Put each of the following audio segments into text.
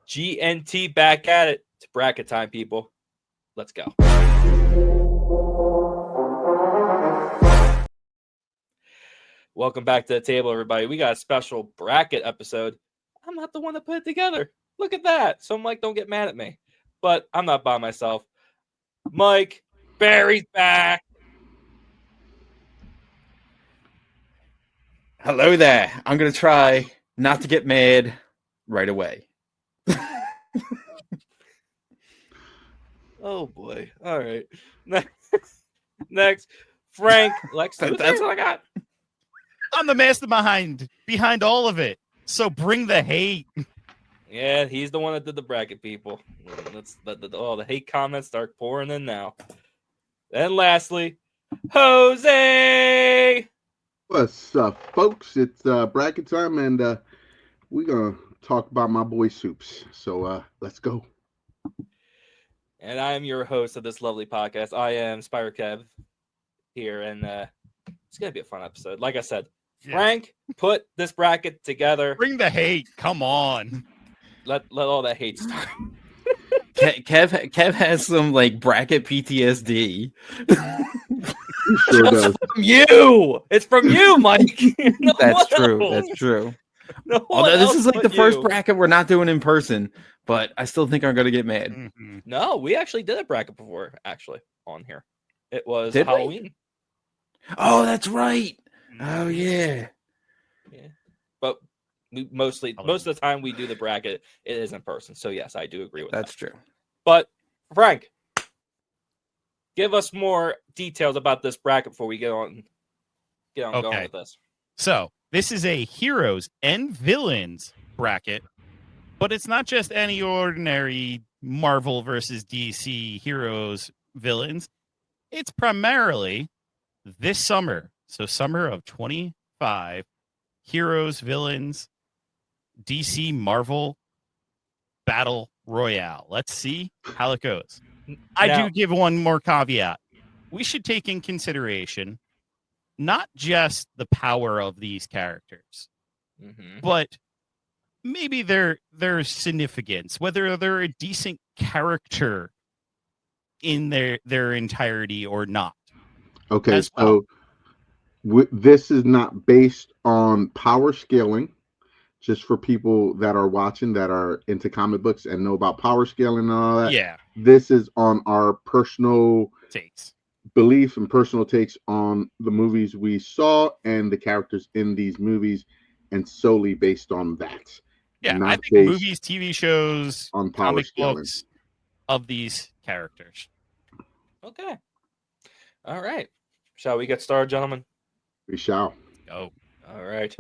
GNT back at it. It's bracket time, people. Let's go. Welcome back to the table, everybody. We got a special bracket episode. I'm not the one that put it together. Look at that. So Mike, don't get mad at me. But I'm not by myself. Mike, Barry's back. Hello there. I'm going to try not to get mad right away. Oh, boy. All right. Next. Frank. Lex. That's what I got. I'm the mastermind behind all of it. So bring the hate. Yeah, he's the one that did the bracket, people. Let's let the hate comments start pouring in now. And lastly, Jose. What's up, folks? It's bracket time, and we're gonna talk about my boy Soups. So let's go. And I am your host of this lovely podcast. I am Spyro Kev here, and it's gonna be a fun episode. Like I said, Frank put this bracket together. Bring the hate. Come on. Let all that hate start. Kev has some like bracket PTSD. Sure does. From you. It's from you, Mike. No That's true. else. That's true. No Although this is like the first you. bracket we're not doing in person, but I still think I'm going to get mad. Mm-hmm. No, we actually did a bracket before, actually, on here. It was Did we? Halloween. Oh, that's right. Oh, yeah. Yeah. But most of the time we do the bracket, it is in person. So yes, I do agree with That's that. true. But Frank, give us more details about this bracket before we get on going with this. So this is a heroes and villains bracket, but it's not just any ordinary Marvel versus DC heroes villains. It's primarily this summer. So summer of 25 heroes, villains, DC Marvel battle royale. Let's see how it goes. I do give one more caveat. We should take in consideration not just the power of these characters, but maybe their significance, whether they're a decent character in their entirety or not. Okay, so this is not based on power scaling. Just for people that are watching that are into comic books and know about power scaling and all that. Yeah. This is on our personal takes, belief and personal takes on the movies we saw and the characters in these movies, and solely based on that. Yeah, not I think movies, TV shows, on power comic scaling. books of these characters. Okay. All right. Shall we get started, gentlemen? We shall. Go. All right.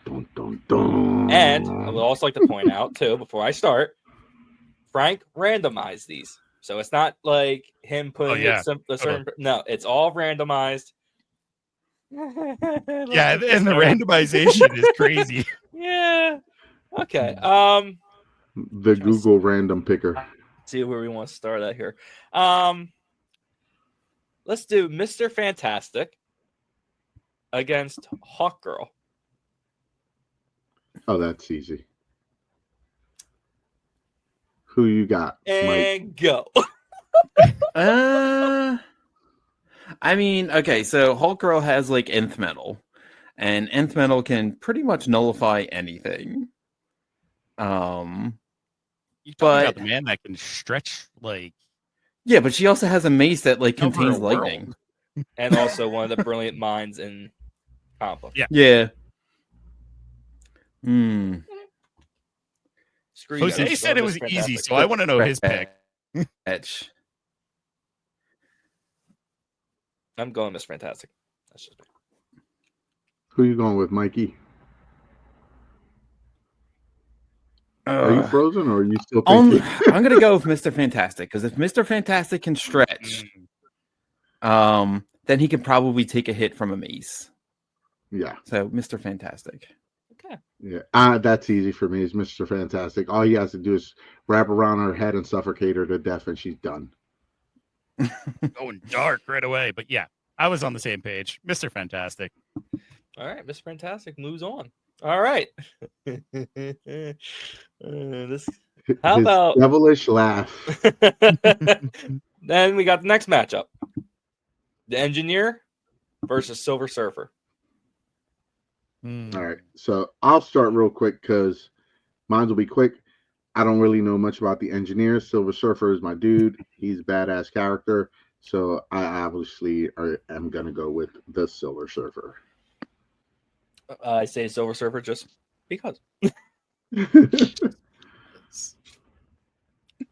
Dun, dun, dun. And I would also like to point out, too, before I start, Frank randomized these. So it's not like him putting a certain... No, it's all randomized. Yeah, and the randomization is crazy. Yeah. Okay. The Google random picker. See where we want to start at here. Let's do Mr. Fantastic against Hawkgirl. Oh, that's easy. Who you got? And Mike? go. I mean, okay, so Hulk Girl has like nth metal, and nth metal can pretty much nullify anything. You're talking but about the man that can stretch like. Yeah, but she also has a mace that like Over contains a world. lightning. And also one of the brilliant minds in comic book. Yeah. Jose said it was easy, so I want to know his pick. I'm going Miss Fantastic. That's just... Who you going with, Mikey? Are you frozen or are you still thinking? I'm going to go with Mr. Fantastic, because if Mr. Fantastic can stretch, then he can probably take a hit from a mace. Yeah. So Mr. Fantastic. Okay. Yeah, that's easy for me. Is Mr. Fantastic. All he has to do is wrap around her head and suffocate her to death, and she's done. Going dark right away, but yeah, I was on the same page. Mr. Fantastic. All right, Mr. Fantastic moves on. All right. This How His about devilish laugh. Then we got the next matchup. The Engineer versus Silver Surfer. All right, so I'll start real quick because mine will be quick. I don't really know much about the Engineer. Silver Surfer is my dude. He's a badass character. So I obviously am going to go with the Silver Surfer. I say Silver Surfer just because.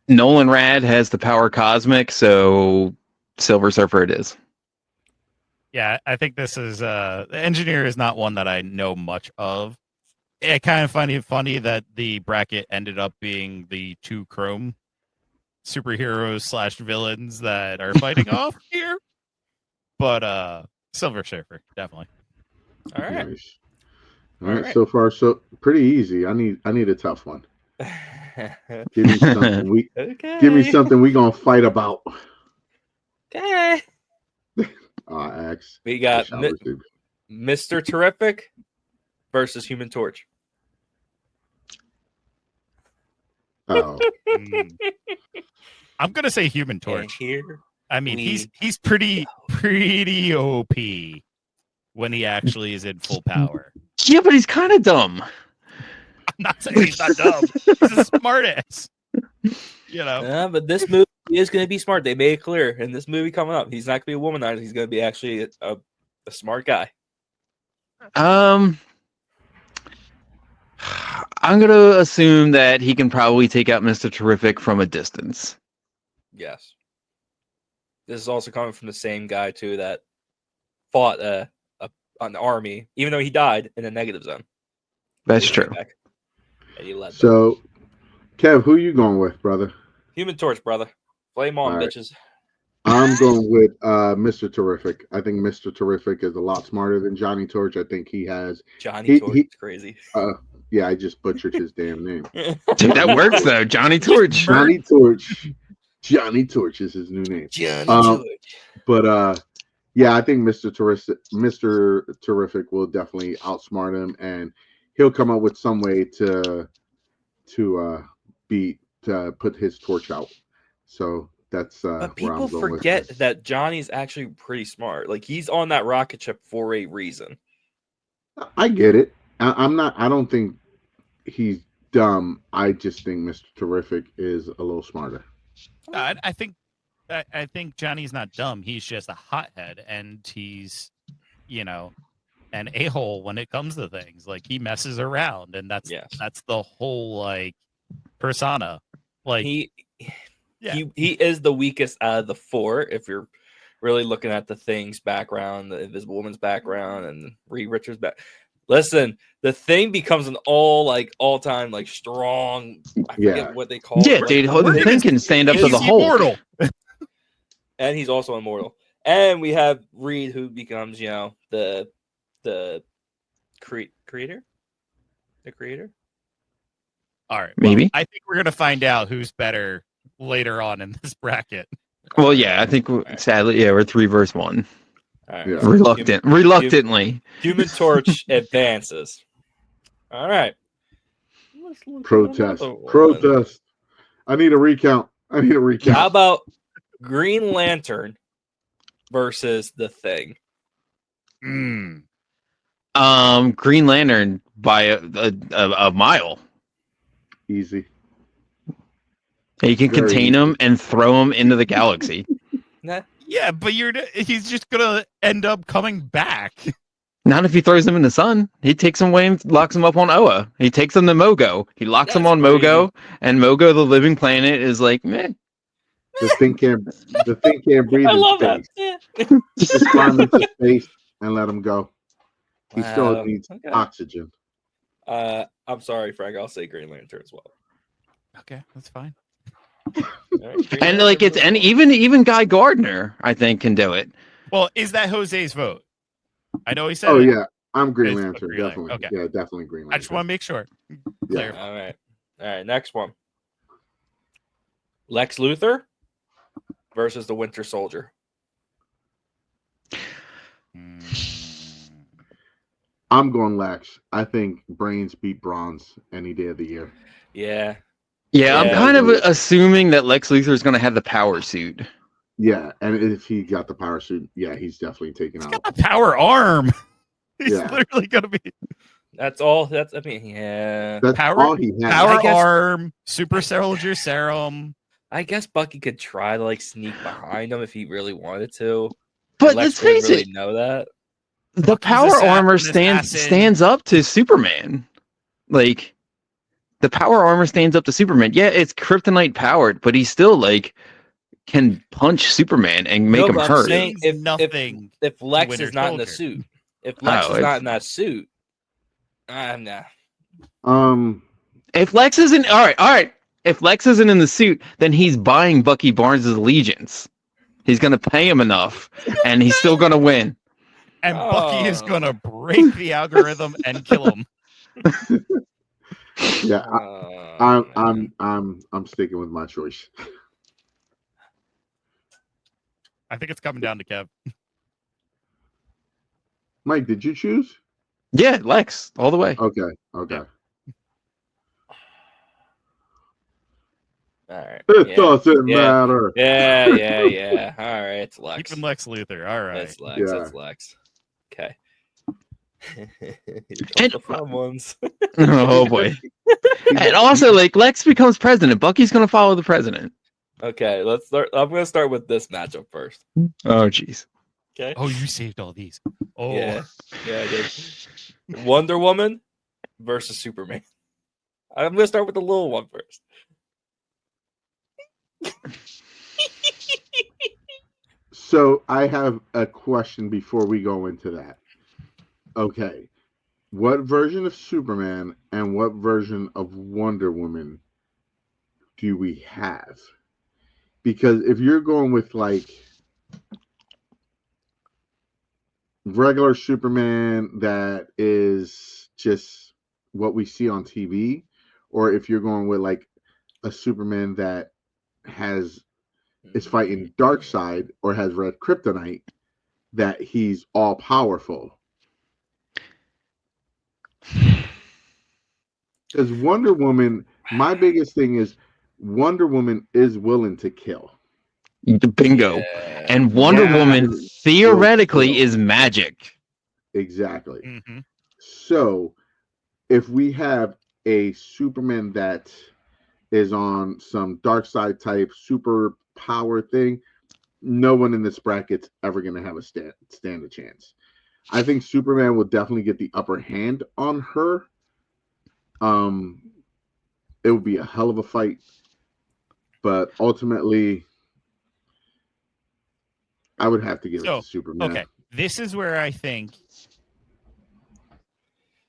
Nolan Rad has the power cosmic, so Silver Surfer it is. Yeah, I think this is the Engineer is not one that I know much of. It kind of funny that the bracket ended up being the two Chrome superheroes / villains that are fighting off here. But Silver Surfer, definitely. All right. Nice. All All right, right. so far so pretty easy. I need a tough one. Give me something Okay. give me something we gonna fight about. Okay. X. We got I shall receive. Mr. Terrific versus Human Torch. Oh, I'm gonna say Human And Torch. here I mean, we he's pretty OP when he actually is in full power. Yeah, but he's kind of dumb. I'm not saying he's not dumb. He's a smartass. You know. but this movie is going to be smart. They made it clear in this movie coming up. He's not going to be a womanizer. He's going to be actually a smart guy. I'm gonna assume that he can probably take out Mr. Terrific from a distance. Yes. This is also coming from the same guy too that fought an army, even though he died in a negative zone. That's He came true. back and he led them. so Kev, who you going with, brother? Human Torch, brother. Flame on, All right. bitches. I'm going with Mr. Terrific. I think Mr. Terrific is a lot smarter than Johnny Torch. I think he has. Johnny Torch is crazy. Yeah, I just butchered his damn name. Dude, that works though. Johnny Torch. Johnny Torch. Johnny Torch is his new name. Johnny Torch. But yeah, I think Mr. Terrific will definitely outsmart him, and he'll come up with some way to put his torch out. So that's But where I'm people going with forget this. that Johnny's actually pretty smart. Like he's on that rocket ship for a reason. I get it. I don't think he's dumb. I just think Mr. Terrific is a little smarter. I think Johnny's not dumb. He's just a hothead, and he's, an a-hole when it comes to things. Like he messes around, and that's the whole like persona. Like he is the weakest out of the four. If you're really looking at the Thing's background, the Invisible Woman's background, and Reed Richards' back. Listen, the Thing becomes an all-time like strong. I forget what they call it. Yeah, Like, dude, the Thing can stand up to the Hulk. Immortal. And he's also immortal. And we have Reed, who becomes, the creator. The creator. All right, maybe. I think we're gonna find out who's better later on in this bracket. Well, yeah, I think sadly, yeah, we're 3 versus 1. All right. Yeah. Reluctantly. Human Torch advances. All right. Protest. I need a recount. How about Green Lantern versus the Thing? Green Lantern by a mile. Easy. You can Very contain him and throw him into the galaxy. Yeah, but he's just gonna end up coming back. Not if he throws them in the sun. He takes them away and locks them up on Oa. He takes them to Mogo. He locks them on Mogo, and Mogo, the living planet, is like, meh. The thing can't breathe in space. That. Just climb into space and let him go. He still needs oxygen. I'm sorry, Frank. I'll say Green Lantern as well. Okay, that's fine. Right, and like even Guy Gardner, I think, can do it. Well, is that Jose's vote? I know he said. Oh it. yeah, I'm Green It's Lantern, Green Lantern. definitely. Okay. Yeah, definitely Green Lantern. I just want to make sure. Yeah. All right. Next one. Lex Luthor versus the Winter Soldier. I'm going Lex. I think brains beat bronze any day of the year. Yeah. Yeah, I'm Yeah. kind of assuming that Lex Luthor is going to have the power suit. Yeah, and if he got the power suit, yeah, he's definitely taken He's out. got a power arm. He's Yeah. literally gonna be That's all. I mean, yeah. That's Power- all he has. power I guess- arm, super soldier serum. I guess Bucky could try to like sneak behind him if he really wanted to. But And let's Lex wouldn't face really it, know that. the Bucky's power armor assassin. stands up to Superman. Like, the power armor stands up to Superman. Yeah, it's kryptonite powered, but he still like can punch Superman and make No, him but I'm hurt. saying Means nothing if Lex Winter is not in the Soldier. suit, if Lex Oh, is not it's- in that suit, nah. If Lex isn't all right. If Lex isn't in the suit, then he's buying Bucky Barnes' allegiance. He's gonna pay him enough, and he's still gonna win. And Bucky is Oh. gonna break the algorithm and kill him. Yeah, Man. I'm sticking with my choice. I think it's coming down to Kev. Mike, did you choose? Yeah, Lex, all the way. Okay. Yeah. All right. It Yeah. doesn't Yeah. matter. Yeah. All right, it's Lex. Keeping Lex Luthor. All right. It's Lex. Yeah. It's Lex. Okay. Here And- come the fun ones. Oh boy. And also, like, Lex becomes president. Bucky's gonna follow the president. Okay, let's start. I'm gonna start with this matchup first. Oh jeez. Okay. Oh, you saved all these. Oh, Yeah, I did. Wonder Woman versus Superman. I'm gonna start with the little one first. So I have a question before we go into that. Okay. What version of Superman and what version of Wonder Woman do we have? Because if you're going with like regular Superman that is just what we see on TV, or if you're going with like a Superman that is fighting Darkseid or has red kryptonite, that he's all powerful. Because Wonder Woman, my biggest thing is Wonder Woman is willing to kill. Bingo. Yeah. And Wonder Yeah. Woman theoretically Well, is magic. Exactly. Mm-hmm. So if we have a Superman that is on some dark side type super power thing, no one in this bracket's ever going to have a stand a chance. I think Superman will definitely get the upper hand on her. It would be a hell of a fight, but ultimately, I would have to give it to Superman. Okay, this is where I think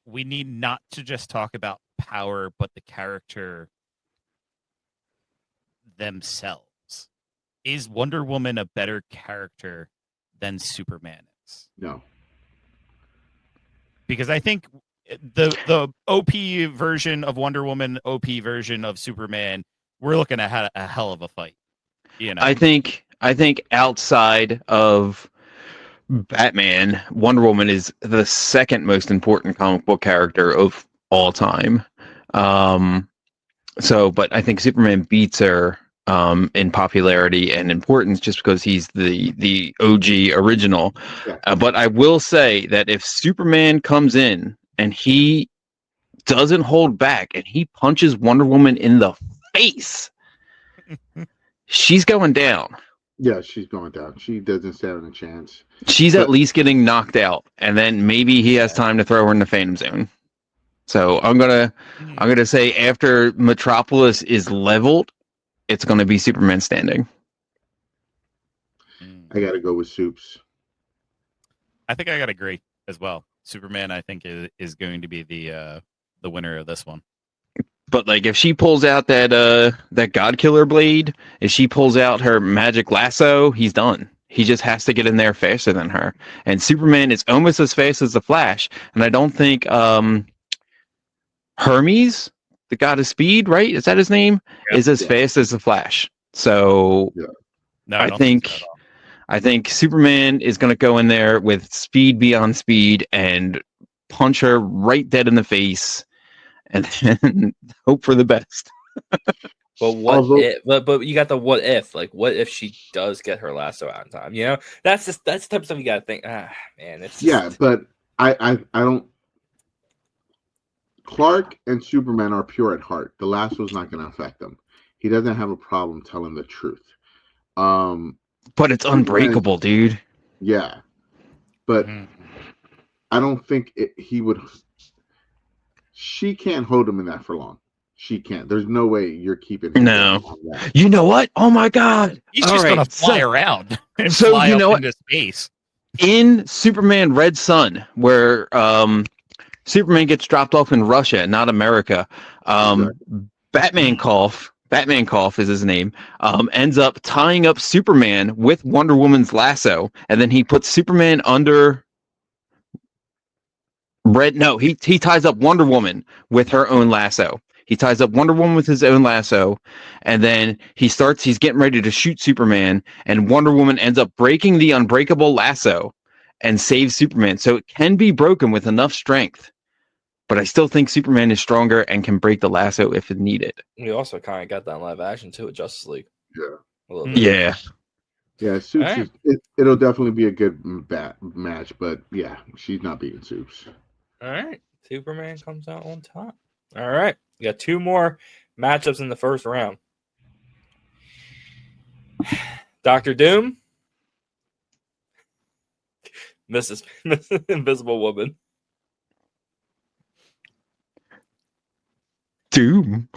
we need not to just talk about power, but the character themselves. Is Wonder Woman a better character than Superman is? No. Because I think the OP version of Wonder Woman, OP version of Superman, we're looking at a hell of a fight. You know, I think outside of Batman, Wonder Woman is the second most important comic book character of all time. But I think Superman beats her in popularity and importance just because he's the OG original. Yeah. But I will say that if Superman comes in and he doesn't hold back and he punches Wonder Woman in the face, she's going down. Yeah, she's going down. She doesn't stand a chance. She's at least getting knocked out, and then maybe he has time to throw her in the Phantom Zone. So I'm gonna say after Metropolis is leveled, it's gonna be Superman standing. I got to go with Soups. I think I gotta agree as well. Superman, I think, is going to be the winner of this one. But like, if she pulls out that God Killer blade, if she pulls out her magic lasso, he's done. He just has to get in there faster than her. And Superman is almost as fast as the Flash. And I don't think Hermes, the god of speed, right? Is that his name? Yeah. Is as fast as the Flash. So No, I don't think so at all. I think Superman is going to go in there with speed beyond speed and punch her right dead in the face, and then hope for the best. But what Although- if? But you got the what if? Like, what if she does get her lasso out in time? You know, that's the type of stuff you got to think. Man, it's just, Yeah, but I don't. Clark and Superman are pure at heart. The lasso's not going to affect them. He doesn't have a problem telling the truth. But it's unbreakable, dude. Yeah, but I don't think he would. She can't hold him in that for long. She can't. There's no way you're keeping him. No. on that. You know what? Oh my God! He's All just right, gonna fly around and so fly you know up what? into space. In Superman Red Sun, where Superman gets dropped off in Russia, not America. Batman Cough is his name. Ends up tying up Superman with Wonder Woman's lasso, and then he puts Superman under Red. No, he ties up Wonder Woman with her own lasso. He ties up Wonder Woman with his own lasso, and then he's getting ready to shoot Superman, and Wonder Woman ends up breaking the unbreakable lasso and saves Superman. So it can be broken with enough strength. But I still think Superman is stronger and can break the lasso if needed. we also kind of got that in live action too with Justice League. Yeah. A little bit. Yeah. Yeah, Supes. All right. It'll definitely be a good match, but yeah, she's not beating Supes. All right, Superman comes out on top. All right, we got 2 more matchups in the first round. Dr. Doom, Mrs. Invisible Woman. Doom.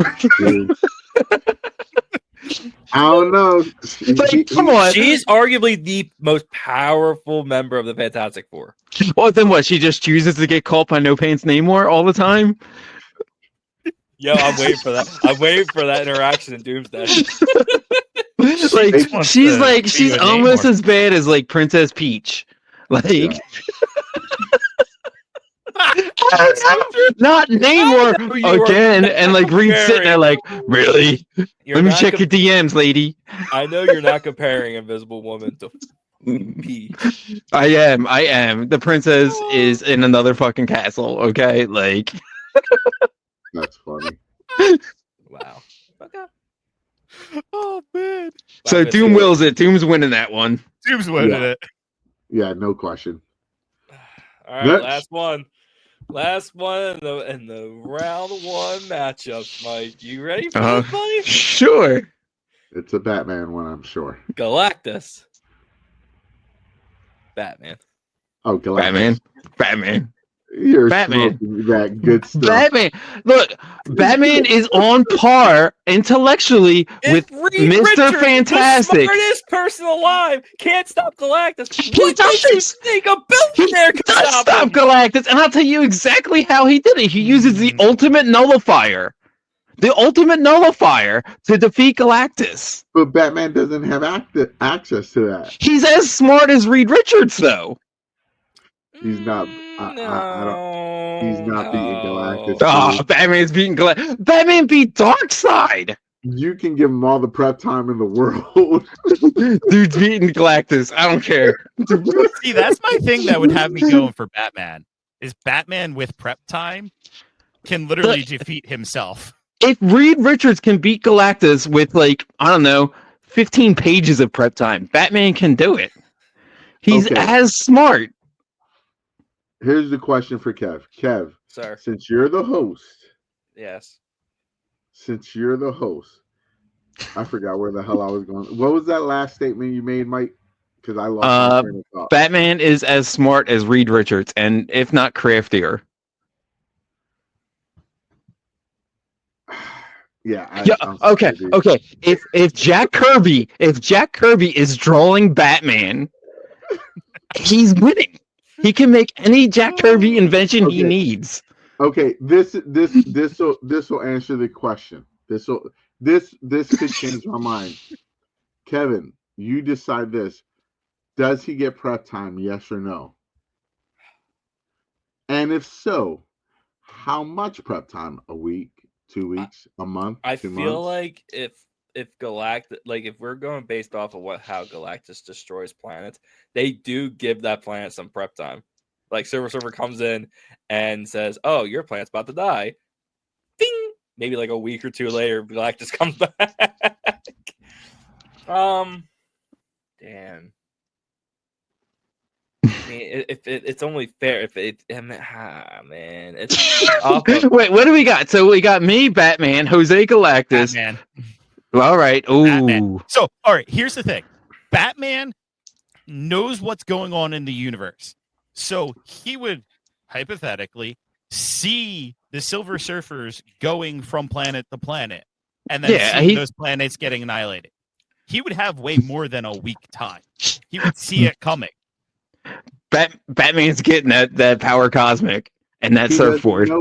I don't know. Come on. She's arguably the most powerful member of the Fantastic Four. Well, then what? She just chooses to get called by No Pants Namor all the time? Yo, I'm waiting for that. I'm waiting for that interaction in Doomsday. She's almost as bad as like Princess Peach. Like Yeah. not Namor again, and like Reed's sitting there like, really? Let me check your DMs, lady. I know you're not comparing Invisible Woman to Peach. I am. The princess is in another fucking castle, okay? Like That's funny. Wow. Okay. Oh man. so Doom wills it. Doom's winning that one. Doom's winning it. Yeah, no question. All right, Next. last one in the round 1 matchup. Mike, you ready for this, buddy? Sure. It's a Batman one, I'm sure. Galactus. Batman. Oh, Galactus. Batman. You're Batman. smoking that good stuff. Batman. Look, Batman is on par intellectually with Reed Mr. Richards, Fantastic. the smartest person alive, can't stop Galactus. He What makes you think a billionaire can does stop him? Galactus, and I'll tell you exactly how he did it. He uses the ultimate nullifier. The ultimate nullifier to defeat Galactus. But Batman doesn't have access to that. He's as smart as Reed Richards, though. He's not. I don't. He's not beating Galactus. Oh, Batman's beating Galactus. Batman beat Darkseid. You can give him all the prep time in the world. Dude's beating Galactus. I don't care. See, that's my thing that would have me going for Batman. Is Batman with prep time can literally defeat himself. If Reed Richards can beat Galactus with, like, I don't know, 15 pages of prep time, Batman can do it. He's as smart. Here's the question for Kev. Kev, Sir. Since you're the host. Yes. Since you're the host. I forgot where the hell I was going. What was that last statement you made, Mike? Because I lost my train of thought. Batman is as smart as Reed Richards, and if not craftier. Okay. If Jack Kirby is drawing Batman, he's winning. He can make any Jack Kirby invention he needs. Okay, this will answer the question. This could change my mind. Kevin, you decide this. Does he get prep time? Yes or no? And if so, how much prep time? A week, 2 weeks, a month? I 2 feel months? like if Galactus, like if we're going based off of how Galactus destroys planets, they do give that planet some prep time. Like Silver Surfer comes in and says, "Oh, your planet's about to die." Ding! maybe like a week or two later, Galactus comes back. Damn. I mean, it's only fair if it. Man, it's awful. Wait, what do we got? So we got me, Batman, Jose Galactus. Batman. All right. Ooh. Batman. So, all right, here's the thing. Batman knows what's going on in the universe. So he would hypothetically see the Silver Surfers going from planet to planet and then see those planets getting annihilated. He would have way more than a week time. He would see it coming. Batman's getting that power cosmic and that surfboard.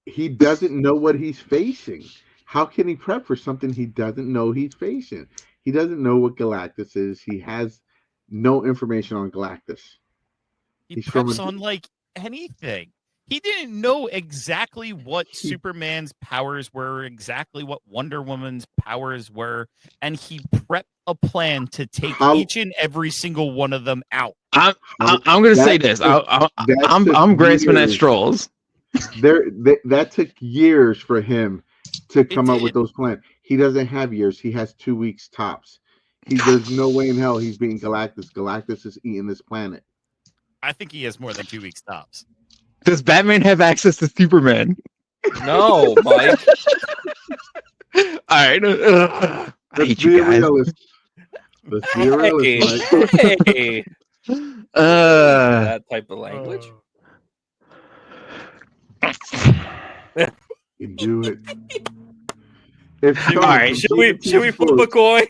He doesn't know what he's facing. How can he prep for something he doesn't know he's facing? He doesn't know what Galactus is. He has no information on Galactus. He preps on like anything. He didn't know exactly what Superman's powers were, exactly what Wonder Woman's powers were, and he prepped a plan to take each and every single one of them out. I'm going to say this. I'm grasping at straws. That took years for him to come up with those plans. He doesn't have years. He has 2 weeks tops. There's no way in hell he's beating Galactus. Galactus is eating this planet. I think he has more than 2 weeks tops. Does Batman have access to Superman? No, Mike. All right. I hate you guys. Let's be a realist, Mike. Hey. That type of language. You do it. All right, should we flip a coin?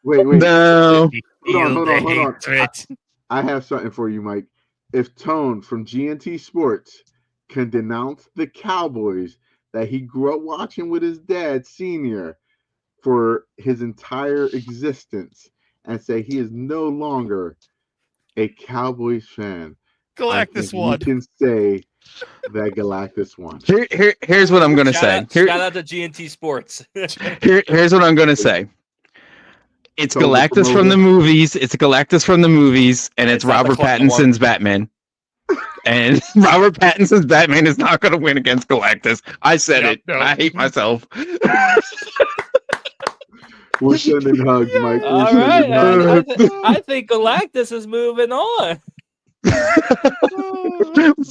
Wait. No. Hold on. I have something for you, Mike. If Tone from GNT Sports can denounce the Cowboys that he grew up watching with his dad, Senior, for his entire existence, and say he is no longer a Cowboys fan, Galactus won. You can say that Galactus won. Here's what I'm going to say. Shout out to GNT Sports. Here's what I'm going to say. It's Galactus from the movies. It's Galactus from the movies, and it's Robert Pattinson's Batman. And Robert Pattinson's Batman is not going to win against Galactus. I said it. No. I hate myself. We're sending hugs, Mike. All right. I think Galactus is moving on.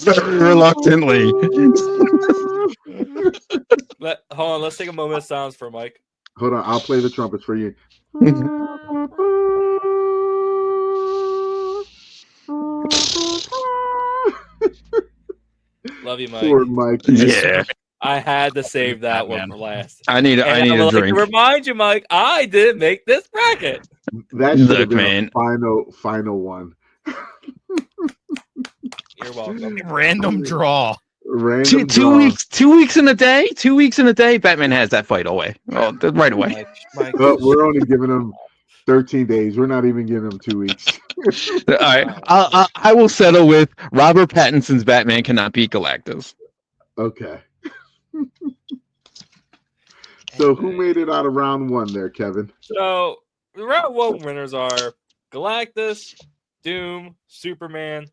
Very reluctantly. Hold on. Let's take a moment of silence for Mike. Hold on. I'll play the trumpets for you. Love you, Mike. Poor Mike. Yeah. I had to save that one for last. I need a drink. To remind you, Mike, I didn't make this bracket. That should have been a final one. You're welcome. Random draw. Two weeks in a day. 2 weeks in a day. Batman has that fight away. Well, right away. Mike, but we're only giving him 13 days. We're not even giving him 2 weeks. All right. I will settle with Robert Pattinson's Batman cannot beat Galactus. Okay. So who made it out of round one there, Kevin? So the round one winners are Galactus, Doom, Superman,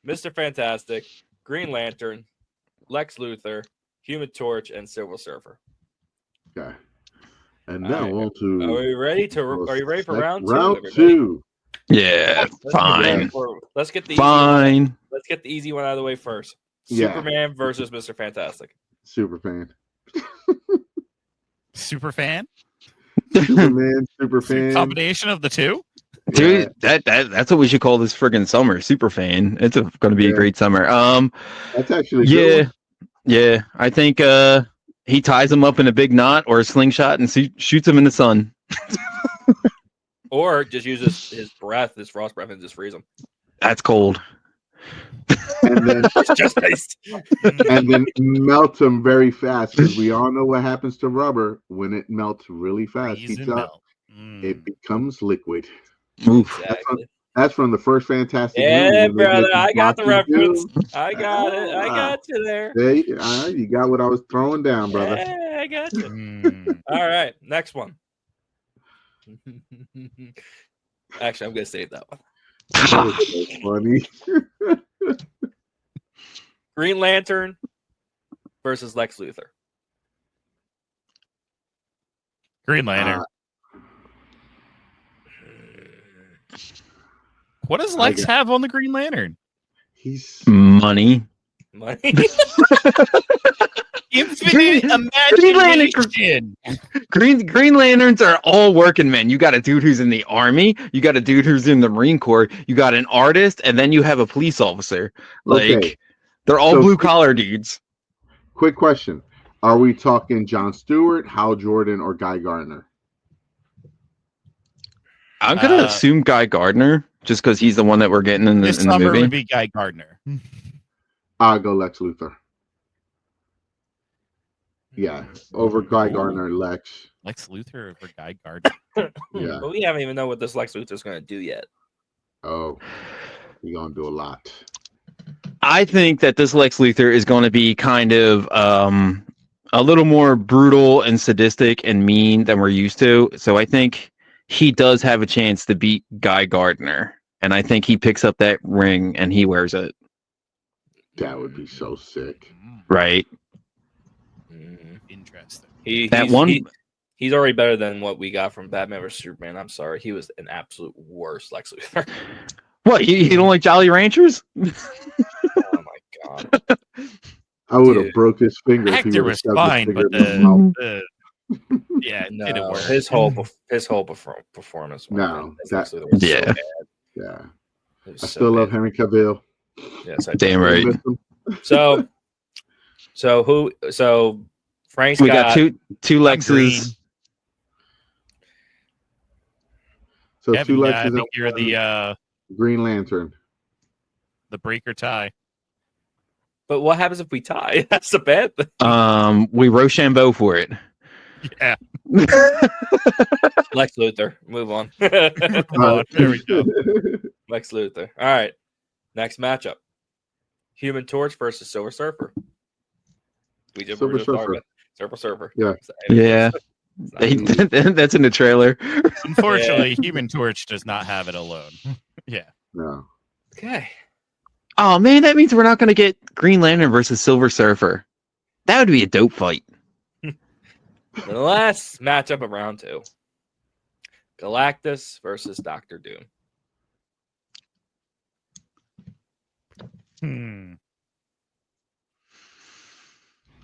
Mr. Fantastic, Green Lantern, Lex Luthor, Human Torch, and Silver Surfer. Okay. And now on to. Are you ready for round two? Round two. Yeah, fine. Let's get the fine. Let's get the easy one out of the way first. Yeah. Superman versus Mr. Fantastic. Superfan. Superfan? Superfan. Combination of the two? Dude, that's what we should call this friggin' summer. Superfan. It's going to be a great summer. That's actually good one. Yeah. I think he ties him up in a big knot or a slingshot and shoots him in the sun. Or just uses his breath, his frost breath, and just freeze him. That's cold. And then just taste. And then melt them very fast, because we all know what happens to rubber when it melts really fast. Heats up, it becomes liquid. Exactly. That's from the first Fantastic movie. Brother, I got the reference. I got it. I got you there. You got what I was throwing down, brother. Yeah, I got you. All right, next one. Actually, I'm gonna save that one. That was so funny. Green Lantern versus Lex Luthor. Green Lantern. What does Lex have on the Green Lantern? He's money. Infinite imagination. Green Lanterns are all working men. You got a dude who's in the army, you got a dude who's in the Marine Corps, you got an artist, and then you have a police officer. Like, they're all blue collar dudes. Quick question: are we talking Jon Stewart, Hal Jordan, or Guy Gardner? I'm gonna assume Guy Gardner, just because he's the one that we're getting in the this in the summer movie. would be Guy Gardner. I'll go Lex Luthor. Yeah, over Guy Gardner, Lex Luthor over Guy Gardner. Yeah, but we haven't even know what this Lex Luthor's going to do yet. Oh, he's gonna do a lot. I think that this Lex Luthor is going to be kind of a little more brutal and sadistic and mean than we're used to. So I think he does have a chance to beat Guy Gardner, and I think he picks up that ring and he wears it. That would be so sick, right? Interesting. He's already better than what we got from Batman vs Superman. I'm sorry, he was an absolute worst Lex Luthor. What, you don't like Jolly Ranchers? Oh my god! I would have broke his finger. Actor was fine, but yeah, no, it didn't work. His whole performance. No, was yeah, so bad. Yeah. I so still love Henry Cavill. Yes, I damn right. So Frank's we got two Lexes. So Kevin, two Lexes. I think you're the Green Lantern. The breaker tie. But what happens if we tie? That's the bad thing. We Rochambeau for it. Yeah. Lex Luthor. Move on. There we go. Lex Luthor. All right. Next matchup. Human Torch versus Silver Surfer. Silver Surfer. Silver Surfer. Yeah. Yeah. That's in the trailer. Unfortunately, Human Torch does not have it alone. Yeah. No. Okay. Oh man, that means we're not going to get Green Lantern versus Silver Surfer. That would be a dope fight. The last matchup of round 2. Galactus versus Dr. Doom.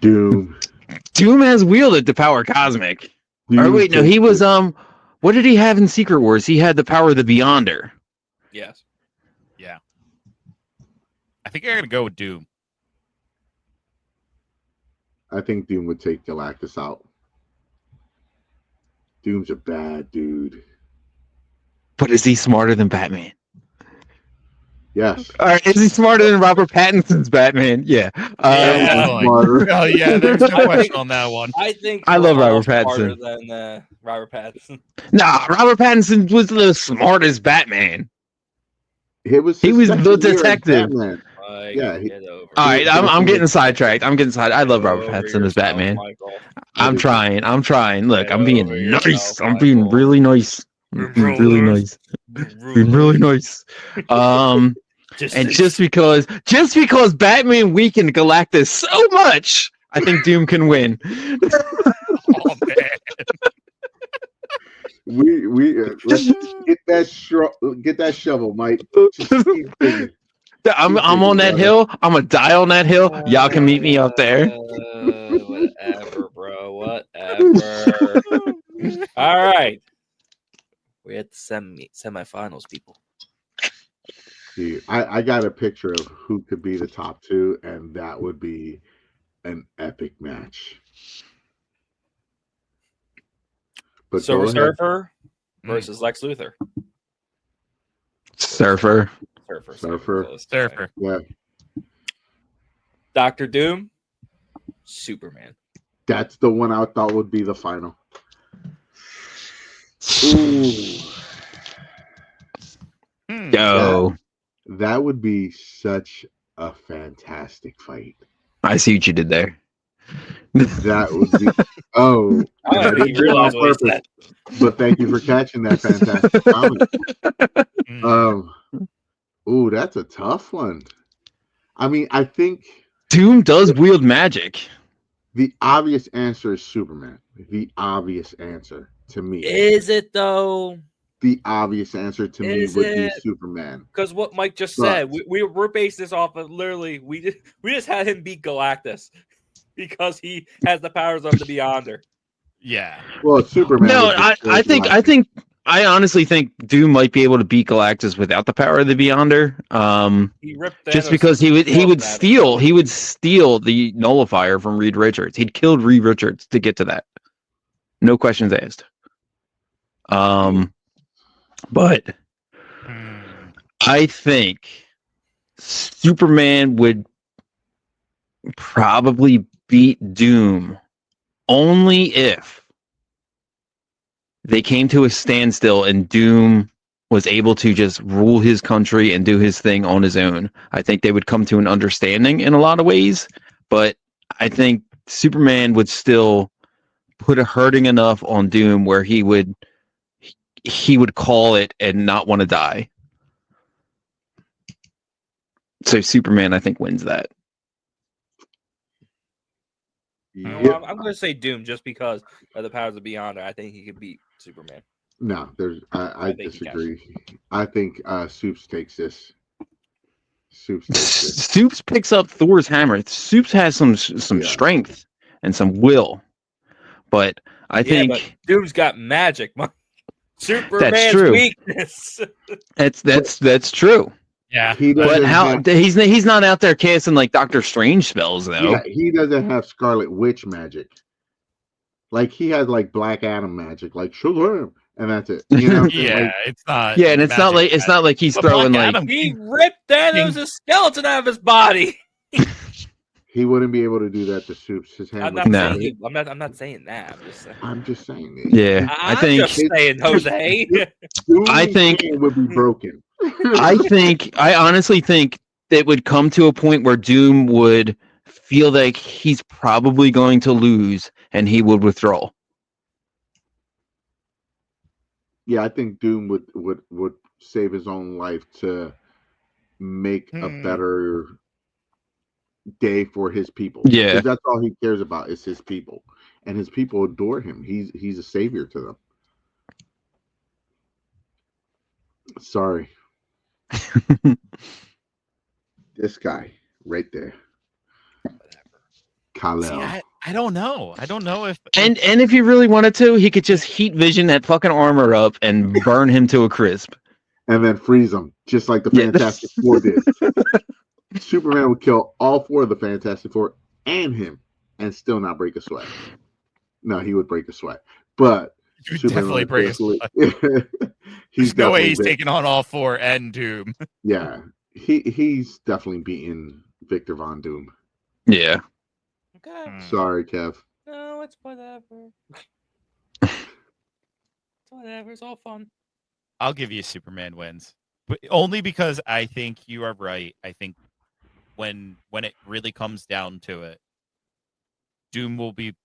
Doom has wielded the power cosmic. Or wait, no, he was what did he have in Secret Wars? He had the power of the Beyonder. Yes. Yeah. I think I'm gonna go with Doom. I think Doom would take Galactus out. Doom's a bad dude. But is he smarter than Batman? Yes. All right, is he smarter than Robert Pattinson's Batman? Yeah. Smarter. Oh yeah, there's no question on that one. I think I love Robert smarter Pattinson. than Robert Pattinson. Nah, Robert Pattinson was the smartest Batman. He was the detective. Yeah. All right, I'm getting sidetracked. I love Robert Pattinson as Batman. Michael. I'm trying. Look, I'm being Get over nice. yourself, I'm being Michael. really nice. Really nice. Being really nice. And just because Batman weakened Galactus so much, I think Doom can win. Oh man. We let's get that shovel, Mike. I'm on that hill. I'm gonna die on that hill. Y'all can meet me up there. Whatever, bro. Whatever. All right. We're at the semifinals, people. See, I got a picture of who could be the top 2, and that would be an epic match. But Silver Surfer versus Lex Luthor. Surfer. Surfer. Yeah. Dr. Doom, Superman. That's the one I thought would be the final. Ooh. Yo. That would be such a fantastic fight. I see what you did there. That would be I didn't realize what he said. But thank you for catching that fantastic comment. Ooh, that's a tough one. I mean, I think Doom does wield magic. The obvious answer is Superman. The obvious answer to me. Is it though? The obvious answer to me Is would be it? Superman. Because what Mike just But- said, we're based this off of literally we just had him beat Galactus because he has the powers of the Beyonder. Yeah. Well, Superman. No, would I honestly think Doom might be able to beat Galactus without the power of the Beyonder. He ripped Just Thanos' because he would at it. steal the nullifier from Reed Richards. He'd killed Reed Richards to get to that. No questions asked. But I think Superman would probably beat Doom only if they came to a standstill and Doom was able to just rule his country and do his thing on his own. I think they would come to an understanding in a lot of ways, but I think Superman would still put a hurting enough on Doom where he would call it and not want to die. So Superman, I think, wins that. No, I'm going to say Doom just because of the powers of Beyonder. I think he could beat Superman. No, I think he disagree. I think Soups takes this. Soups picks up Thor's hammer. Soups has some strength and some will, but I think but Doom's got magic. Superman's that's true. Weakness. That's true. Yeah. But he's not out there casting like Doctor Strange spells though. Yeah, he doesn't have Scarlet Witch magic. Like he has like Black Adam magic, like Shazam, and that's it. You know? Yeah, it's not. Yeah, and it's not like he's throwing Black like Adam He ripped Thanos' skeleton out of his body. He wouldn't be able to do that to Soups. His hand. I'm not saying that. I'm just saying it. Yeah, I'm just saying, Jose. I think it would be broken. I honestly think it would come to a point where Doom would feel like he's probably going to lose and he would withdraw. Yeah, I think Doom would save his own life to make a better day for his people. Yeah, 'cause that's all he cares about is his people, and his people adore him. He's a savior to them. Sorry. This guy right there. Kal-El. See, I don't know. I don't know if and if he really wanted to, he could just heat vision that fucking armor up and burn him to a crisp, and then freeze him, just like the Fantastic Four did. Superman would kill all four of the Fantastic Four and him, and still not break a sweat. No, he would break a sweat, but you definitely break a sweat. There's no way he's taking on all four and Doom. Yeah, he's definitely beaten Victor Von Doom. Yeah. Okay. Sorry, Kev. No, it's whatever. Whatever. It's all fun. I'll give you Superman wins, but only because I think you are right. I think when it really comes down to it, Doom will be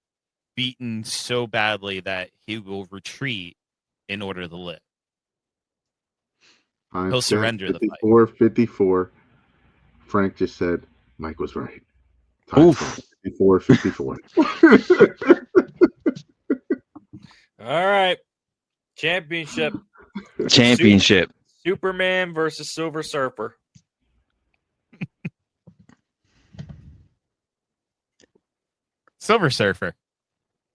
beaten so badly that he will retreat in order to live. He'll surrender the fight. 54. Frank just said Mike was right. Oof. 54. All right. Championship. Superman versus Silver Surfer. Silver Surfer.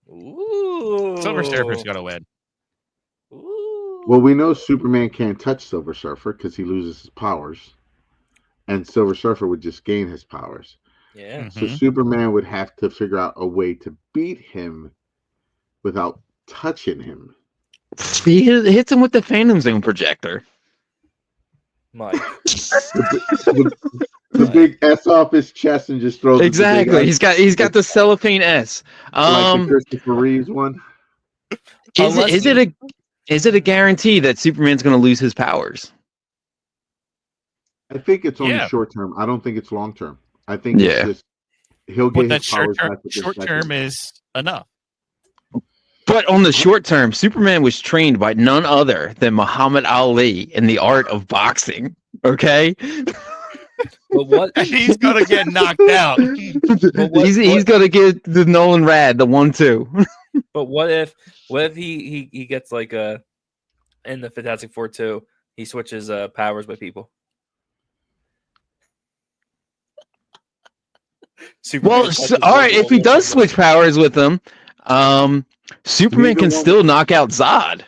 Ooh. Silver Surfer's gonna win. Ooh. Well, we know Superman can't touch Silver Surfer because he loses his powers, and Silver Surfer would just gain his powers. Yeah. So Superman would have to figure out a way to beat him without touching him. He hits him with the Phantom Zone projector. Mike. The big S off his chest and just throws exactly. He's got the cellophane S. Like the Christopher Reeves one. Is it a guarantee that Superman's going to lose his powers? I think it's only short term. I don't think it's long term. I think it's just he'll get his powers back. Short term is enough. But on the short term, Superman was trained by none other than Muhammad Ali in the art of boxing. Okay? But what? He's gonna get knocked out. But what- he's gonna get the Nolan Rad, the 1-2. But what if he gets like in the Fantastic Four 2, he switches powers with people. Superman Well, touches all right. Wonder If he Woman. does switch powers with them, Superman Neither can one- still knock out Zod.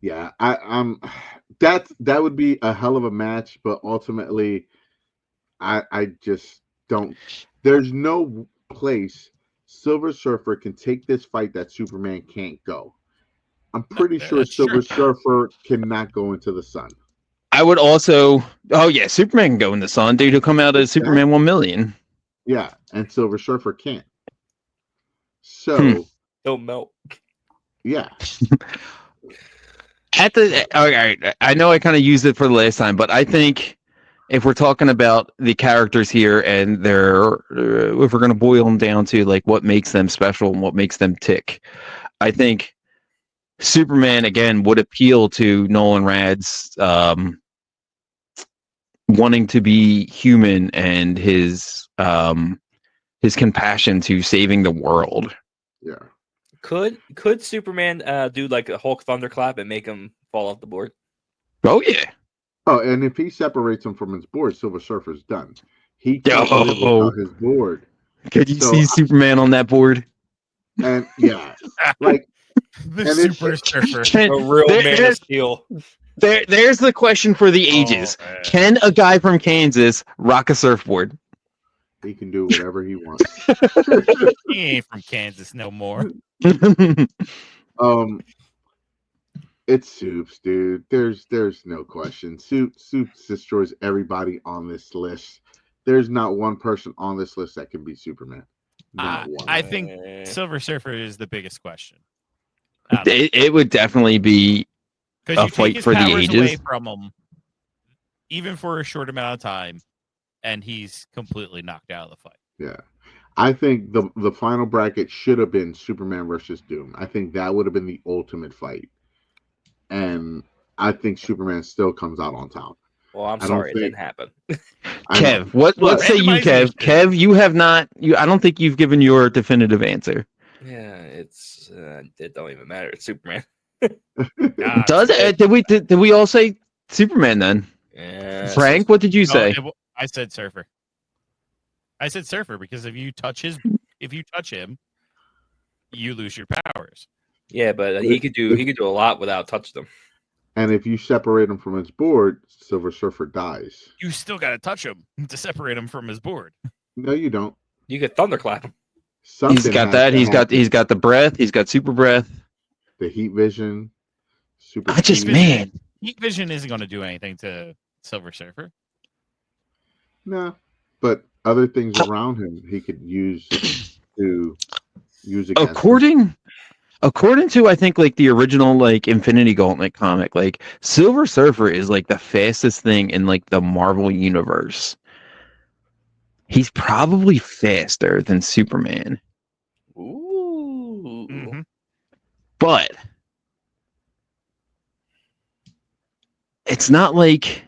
Yeah, I'm. That would be a hell of a match, but ultimately, I just don't. There's no place Silver Surfer can take this fight that Superman can't go. I'm pretty sure that's true. Silver Surfer cannot go into the sun. I would also. Oh yeah, Superman can go in the sun, dude. He'll come out as Superman 1,000,000. Yeah, and Silver Surfer can't. So He'll melt. yeah, All right, I know I kind of used it for the last time, but I think if we're talking about the characters here and if we're going to boil them down to like what makes them special and what makes them tick, I think Superman again would appeal to Nolan Rad's wanting to be human and his compassion to saving the world. yeah. Could Superman do like a Hulk thunderclap and make him fall off the board? Oh yeah. Oh, and if he separates him from his board, Silver Surfer's done. He can't live Oh. without his board. Could you So see Superman on that board? And yeah, like The And it's- Super Surfer. A real Man of Steel. There's the question for the ages. Oh, man. Can a guy from Kansas rock a surfboard? he can do whatever he wants. He ain't from Kansas no more. It's Soups, dude. There's no question. Soups destroys everybody on this list. There's not one person on this list that can beat Superman. Not one. I think Silver Surfer is the biggest question. Because It would definitely be a you take fight his for the powers ages. away from him, even for a short amount of time, and he's completely knocked out of the fight. Yeah. I think the final bracket should have been Superman versus Doom. I think that would have been the ultimate fight. And I think Superman still comes out on top. Well, I'm I don't sorry, it think- didn't happen. I know. Kev, what say you, Kev? randomization. Kev, you have not. I don't think you've given your definitive answer. Yeah, it don't even matter. It's Superman. God, Does it? Did we all say Superman then? Yeah. Frank, what did you no, say? I said Surfer. I said Surfer because if you touch him, you lose your powers. Yeah, but he could do a lot without touching them. And if you separate him from his board, Silver Surfer dies. You still got to touch him to separate him from his board. No, you don't. You could thunderclap him. Something He's got has that. to He's happen. got the breath. He's got super breath. The heat vision. Super I just speed. man. Heat vision isn't going to do anything to Silver Surfer. No, but other things around him he could use to use against him. According to I think like the original like Infinity Gauntlet comic, like Silver Surfer is like the fastest thing in like the Marvel universe. He's probably faster than Superman, Ooh. Mhm. but it's not like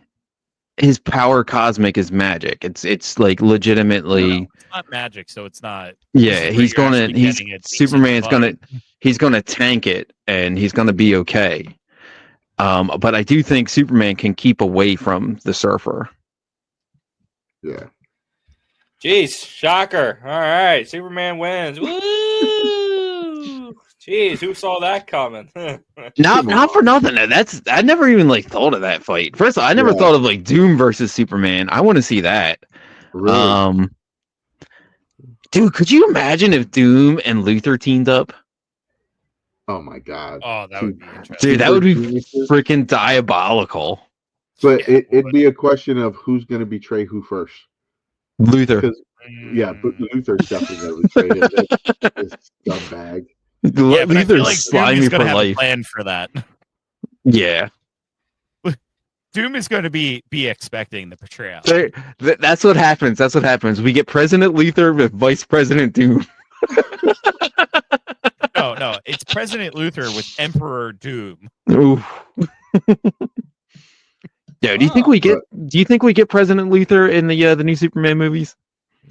his power cosmic is magic. It's like legitimately. No, it's not magic, so it's not. Yeah, This is where you're actually getting a decent Superman's fight. he's gonna tank it and he's gonna be okay. But I do think Superman can keep away from the Surfer. Yeah. Jeez, shocker. All right, Superman wins. Woo! Jeez, who saw that coming? Not for nothing. I never even like thought of that fight. First of all, I never Yeah. thought of like Doom versus Superman. I want to see that. Really? Dude, could you imagine if Doom and Luthor teamed up? Oh my god. Oh, that would be interesting. Dude, that would be Geniuses. freaking diabolical. But Yeah, it'd be a question of who's going to betray who first. Luther. Because yeah, but Luther's definitely going to betray him. This scumbag. Yeah, but I feel Luther's like Doom slimy is for going to have a life. plan for that. Yeah. Doom is going to be expecting the betrayal. That's what happens. That's what happens. We get President Luthor with Vice President Doom. No, it's President Luthor with Emperor Doom. Ooh. Yeah, do you think we get? Do you think we get President Luthor in the new Superman movies?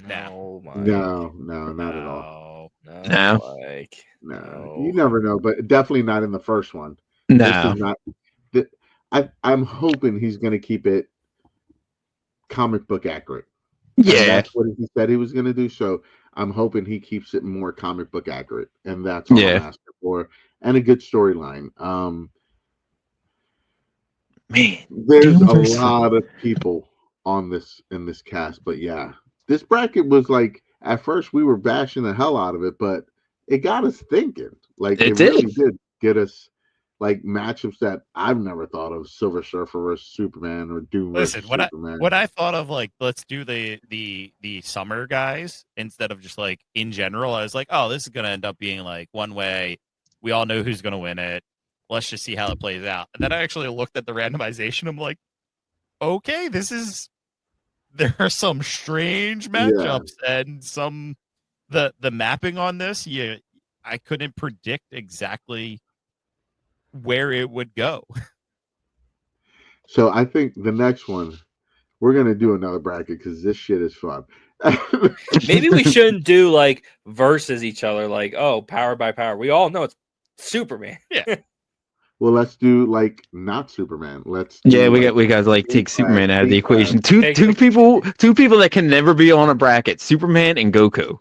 No, Mike. No, not at all. No. Mike. No, you never know, but definitely not in the first one. No. This is not. I'm hoping he's going to keep it comic book accurate. Yeah, and that's what he said he was going to do. So I'm hoping he keeps it more comic book accurate, and that's all I'm asking for. And a good storyline. Man, there's a lot of people on this in this cast, but yeah, this bracket was like at first we were bashing the hell out of it, but it got us thinking. Like it really did get us like matchups that I've never thought of: Silver Surfer versus Superman or Doom versus Superman. What I thought of, like, let's do the summer guys instead of just like in general. I was like, oh, this is gonna end up being like one way. We all know who's gonna win it. Let's just see how it plays out. And then I actually looked at the randomization. I'm like, okay, there are some strange matchups and some the mapping on this. Yeah, I couldn't predict exactly where it would go. So I think the next one we're gonna do another bracket because this shit is fun. Maybe we shouldn't do like versus each other, like, oh, power by power. We all know it's Superman. Yeah. Well, let's do like not Superman. Let's we got like take Superman out of the equation. Two people that can never be on a bracket: Superman and Goku.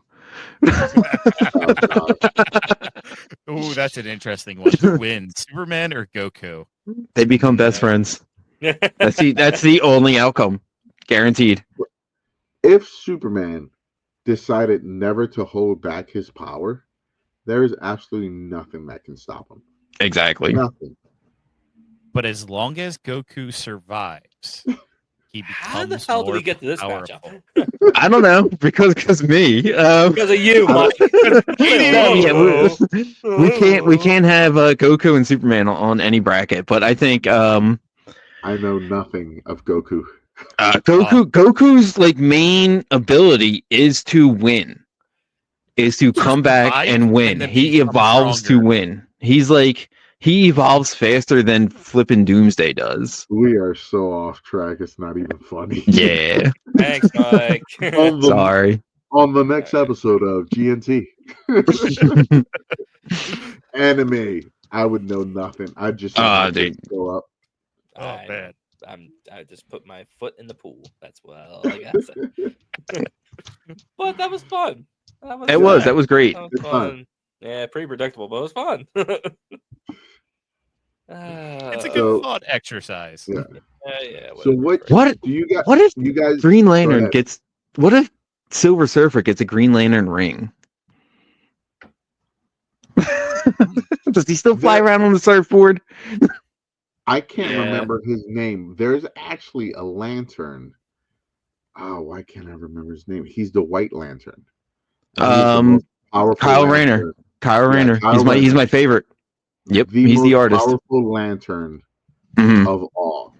Oh, that's an interesting one. Who wins, Superman or Goku? They become best friends. That's the only outcome, guaranteed. If Superman decided never to hold back his power, there is absolutely nothing that can stop him. Exactly. Nothing. But as long as Goku survives, he becomes How the hell do we get to this powerful. matchup? I don't know because me. Because of you, Mike. We can't have Goku and Superman on any bracket. But I think I know nothing of Goku. Goku's like main ability is to win, is to come back and win. He evolves to win. He's like he evolves faster than flipping Doomsday does. We are so off track. It's not even funny. Yeah. Thanks, Mike. Sorry. On the next episode of GNT anime, I would know nothing. I just go up. Man. I just put my foot in the pool. That's what I got to say. But that was fun. That was great. That was fun. Yeah, pretty predictable, but it was fun. It's a good thought exercise. Yeah. Yeah. So what do you guys? What if you guys? Green Lantern gets? What if Silver Surfer gets a Green Lantern ring? Does he still fly around on the surfboard? I can't remember his name. There's actually a lantern. Oh, why can't I remember his name? He's the White Lantern. Kyle Rayner. Kyle Rayner. He's my favorite. Yep, he's the artist. Powerful lantern of all.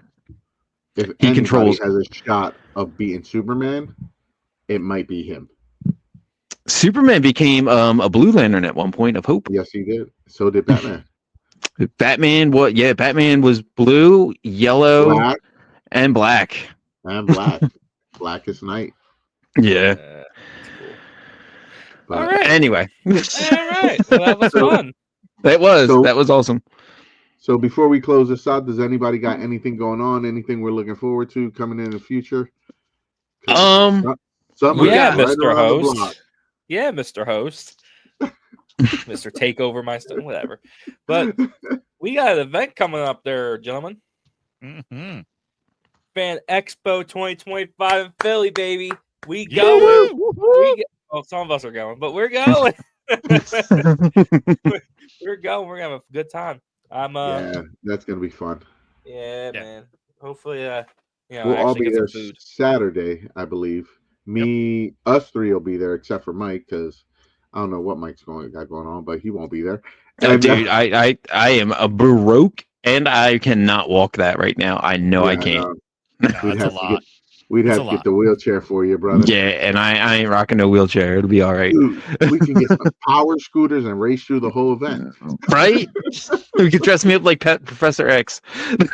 If he controls has a shot of beating Superman, it might be him. Superman became a Blue Lantern at one point of hope. Yes, he did. So did Batman. Batman was blue, yellow, and black. Blackest night. Yeah. But, all right. Anyway. All right. Well, that was fun. That was awesome. So before we close this out, does anybody got anything going on? Anything we're looking forward to coming in the future? Mr. Host. Yeah, Mr. Host. Mr. Takeover Meister, whatever. But we got an event coming up there, gentlemen. Mm-hmm. Fan Expo 2025 in Philly, baby. We going. Some of us are going, but we're going. We're going. We're gonna have a good time. That's gonna be fun. Yeah, man. Hopefully, we'll all be there Saturday, I believe. Us three will be there, except for Mike, because I don't know what Mike's got going on, but he won't be there. Dude, I am a broke, and I cannot walk that right now. I know I can't. We'd have to get the wheelchair for you, brother. Yeah, and I ain't rocking no wheelchair. It'll be all right. Dude, we can get some power scooters and race through the whole event. Right? We could dress me up like Professor X.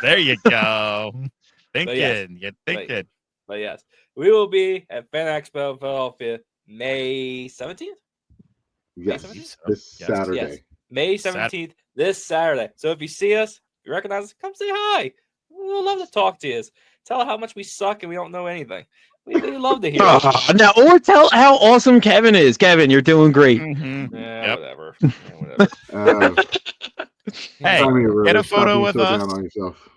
There you go. Thinking. You're thinking. But yes, we will be at Fan Expo Philadelphia May 17th. Yes, May 17th? this Yes. Saturday. Yes, May 17th, this Saturday. So if you see us, if you recognize us, come say hi. We'll love to talk to you. Tell how much we suck and we don't know anything. We love to hear it. Now, or tell how awesome Kevin is. Kevin, you're doing great. Mhm. Yeah, Yep. whatever. Yeah, whatever. Hey, Tommy, get a stop photo being with so us. down on yourself.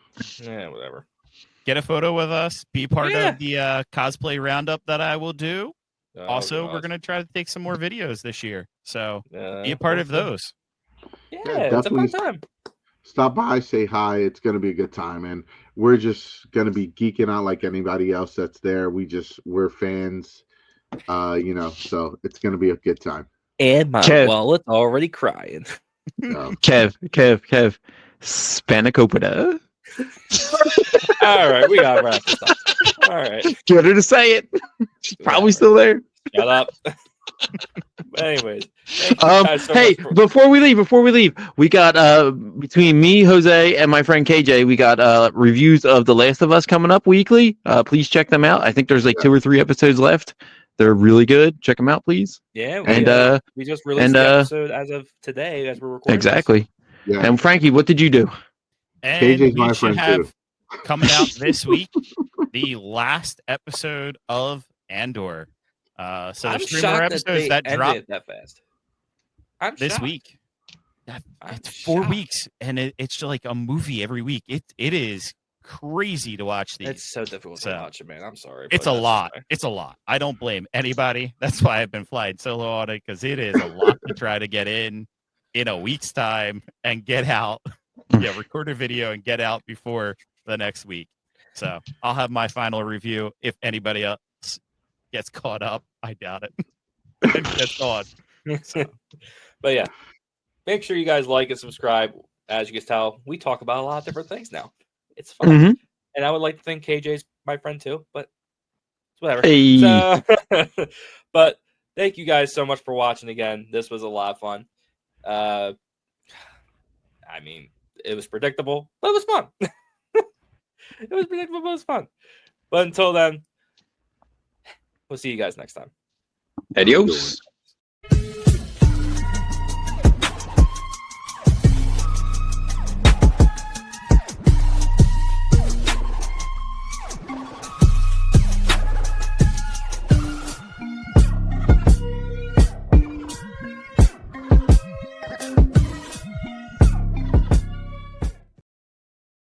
Yeah, whatever. Get a photo with us. Be part Yeah. of the cosplay roundup that I will do. Oh, Also, we're God. going to try to take some more videos this year. So be a Yeah, part of hopefully. those. Yeah, Yeah, it's a fun definitely. time. Stop by, say hi. It's gonna be a good time, and we're just gonna be geeking out like anybody else that's there. We're fans, so it's gonna be a good time. And my Kev. wallet's already crying. Kev. Spanakopita. All right, we gotta wrap this up. All right, Get her to say it. She's probably still there. shut up. But anyways, thank you guys so Hey, much for... before we leave, we got between me, Jose, and my friend KJ, we got reviews of The Last of Us coming up weekly. Please check them out. I think there's like 2 or 3 episodes left. They're really good. Check them out, please. Yeah, we just released and, the episode as of today, as we're recording. Exactly. Yeah. And Frankie, what did you do? And KJ's we my should friend, have too. coming out this week the last episode of Andor. So I'm there's 3 more shocked episodes they that ended drop it that fast. I'm this shocked. week. I'm It's 4 shocked. weeks, and it's like a movie every week. It is crazy to watch these. It's so difficult to So, watch it, man. I'm sorry. It's but a that's lot. okay. It's a lot. I don't blame anybody. That's why I've been flying solo on it, because it is a lot to try to get in a week's time and get out. Yeah, record a video and get out before the next week. So I'll have my final review if anybody else gets caught up. I doubt it. And gets on. So. But yeah, make sure you guys like and subscribe. As you can tell, we talk about a lot of different things now. It's fun. Mhm. And I would like to think KJ's my friend too, but it's whatever. Hey. So, but thank you guys so much for watching again. This was a lot of fun. I mean, it was predictable, but it was fun. It was predictable, but it was fun. But until then, we'll see you guys next time. Adios.